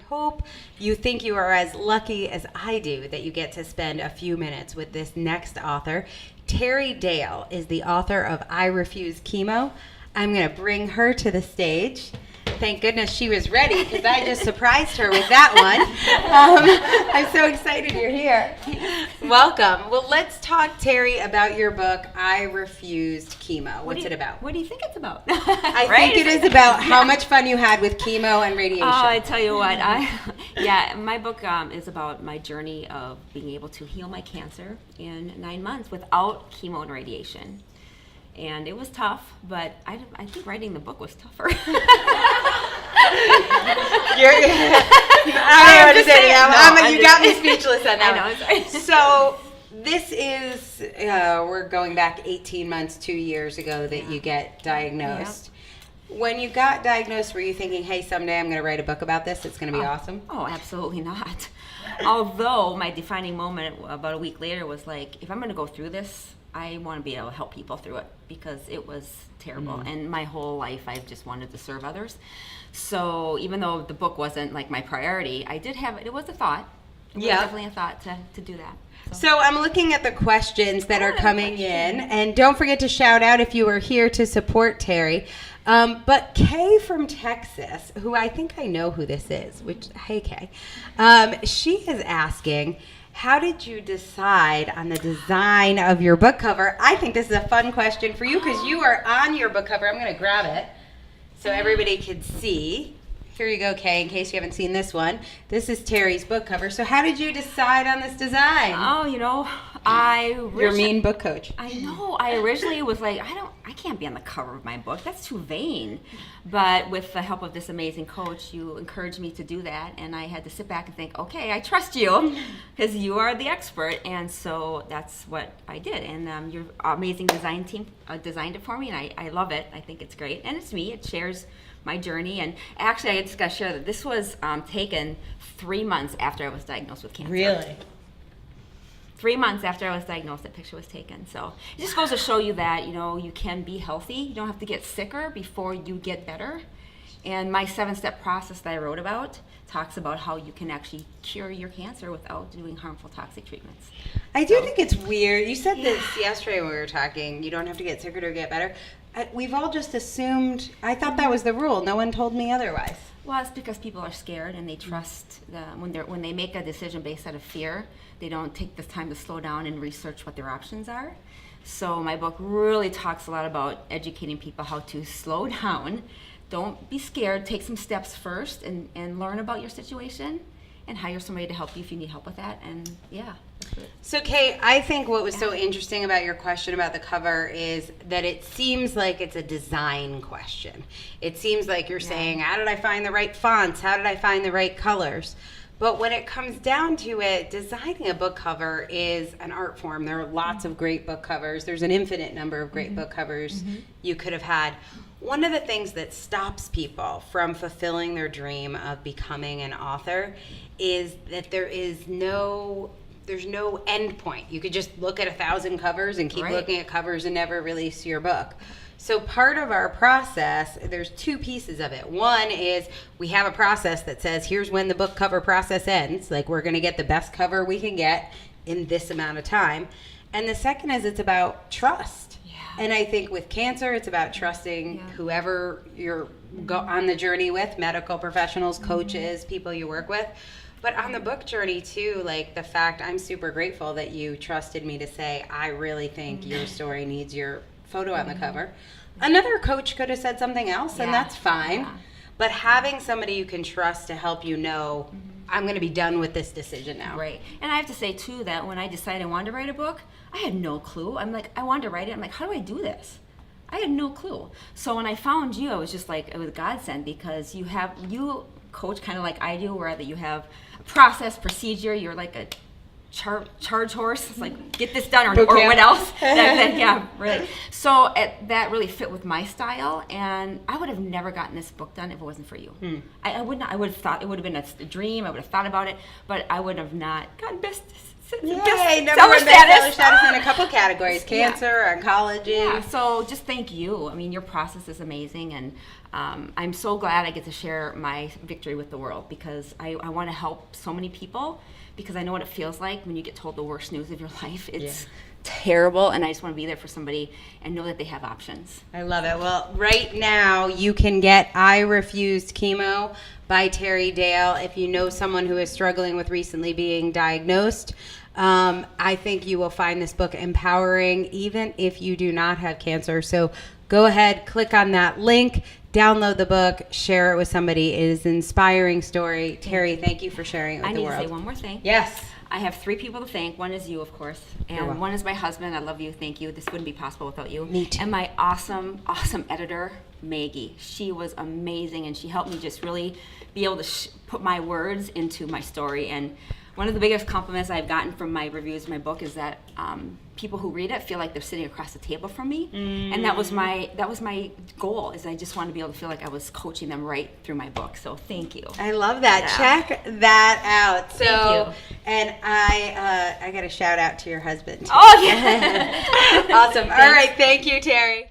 hope you think you are as lucky as I do that you get to spend a few minutes with this next author. Teri Dale is the author of I Refuse Chemo. I'm going to bring her to the stage. Thank goodness she was ready because I just surprised her with that one. I'm so excited you're here. Welcome. Well, let's talk, Teri, about your book, I Refused Chemo. What's it about? What do you think it's about? I think it is about how much fun you had with chemo and radiation. Oh, I tell you what, my book is about my journey of being able to heal my cancer in 9 months without chemo and radiation. And it was tough, but I think writing the book was tougher. I don't know what to say. You got me speechless on that. I know, sorry. So this is, we're going back 18 months, 2 years ago that you get diagnosed. Yeah. When you got diagnosed, were you thinking, hey, someday I'm going to write a book about this? It's going to be awesome? Oh, absolutely not. Although my defining moment about a week later was like, if I'm going to go through this, I want to be able to help people through it because it was terrible. And my whole life, I've just wanted to serve others. So even though the book wasn't like my priority, I did have, it was a thought. It was definitely a thought to do that. So I'm looking at the questions that are coming in. And don't forget to shout out if you are here to support Teri. But Kay from Texas, who I think I know who this is, which, hey, Kay, she is asking, how did you decide on the design of your book cover? I think this is a fun question for you because you are on your book cover. I'm going to grab it so everybody can see. Here you go, Kay, in case you haven't seen this one. This is Teri's book cover. So how did you decide on this design? Oh, You're a mean book coach. I know. I originally was like, I can't be on the cover of my book. That's too vain. But with the help of this amazing coach, you encouraged me to do that. And I had to sit back and think, okay, I trust you because you are the expert. And so that's what I did. And your amazing design team designed it for me. And I love it. I think it's great. And it's me. It shares my journey. And actually, I just got to share that this was taken 3 months after I was diagnosed with cancer. Really? 3 months after I was diagnosed, that picture was taken. So it just goes to show you that, you can be healthy. You don't have to get sicker before you get better. And my 7-step process that I wrote about talks about how you can actually cure your cancer without doing harmful toxic treatments. I do think it's weird. You said this yesterday when we were talking. You don't have to get sicker to get better. We've all just assumed, I thought that was the rule. No one told me otherwise. Well, it's because people are scared and they trust when they make a decision based out of fear, they don't take the time to slow down and research what their options are. So my book really talks a lot about educating people how to slow down. Don't be scared. Take some steps first and learn about your situation and hire somebody to help you if you need help with that. And that's it. So, Kay, I think what was so interesting about your question about the cover is that it seems like it's a design question. It seems like you're saying, how did I find the right fonts? How did I find the right colors? But when it comes down to it, designing a book cover is an art form. There are lots of great book covers. There's an infinite number of great book covers you could have had. One of the things that stops people from fulfilling their dream of becoming an author is that there's no end point. You could just look at 1,000 covers and keep looking at covers and never release your book. So part of our process, there's 2 pieces of it. One is we have a process that says, here's when the book cover process ends. Like, we're going to get the best cover we can get in this amount of time. And the second is it's about trust. Yeah. And I think with cancer, it's about trusting whoever you're on the journey with, medical professionals, coaches, people you work with. But on the book journey, too, like the fact, I'm super grateful that you trusted me to say, I really think your story needs your photo on the cover. Another coach could have said something else, and that's fine. Yeah. But having somebody you can trust to help you know, I'm going to be done with this decision now. Right. And I have to say, too, that when I decided I wanted to write a book, I had no clue. I'm like, I wanted to write it. I'm like, how do I do this? I had no clue. So when I found you, I was just like, it was godsend because you coach kind of like I do, where that you have a process, procedure. You're like a charge horse. It's like, get this done or what else? Really. So that really fit with my style, and I would have never gotten this book done if it wasn't for you. I would not. I would have thought it would have been a dream. I would have thought about it, but I would have not gotten Yay, number seller one bestseller status. status in a couple categories, Yeah. cancer, oncology. Yeah, so just thank you. I mean, your process is amazing, and I'm so glad I get to share my victory with the world, because I want to help so many people, because I know what it feels like when you get told the worst news of your life. It's terrible, and I just want to be there for somebody and know that they have options. I love it. Well, right now you can get I Refused Chemo by Teri Dale. If you know someone who is struggling with recently being diagnosed, I think you will find this book empowering, even if you do not have cancer. So go ahead, click on that link, download the book, share it with somebody. It is an inspiring story. Teri, thank you for sharing it with the world. I need to say one more thing. Yes. I have 3 people to thank. One is you, of course, and one is my husband. I love you. Thank you. This wouldn't be possible without you. Me too. And my awesome, awesome editor, Maggie. She was amazing, and she helped me just really be able to put my words into my story. And one of the biggest compliments I've gotten from my reviews of my book is that people who read it feel like they're sitting across the table from me, and that was my goal. Is I just wanted to be able to feel like I was coaching them right through my book. So thank you. I love that. Yeah. Check that out. So, Thank you. And I got a shout out to your husband. Oh yeah. Awesome. All right. Thank you, Teri.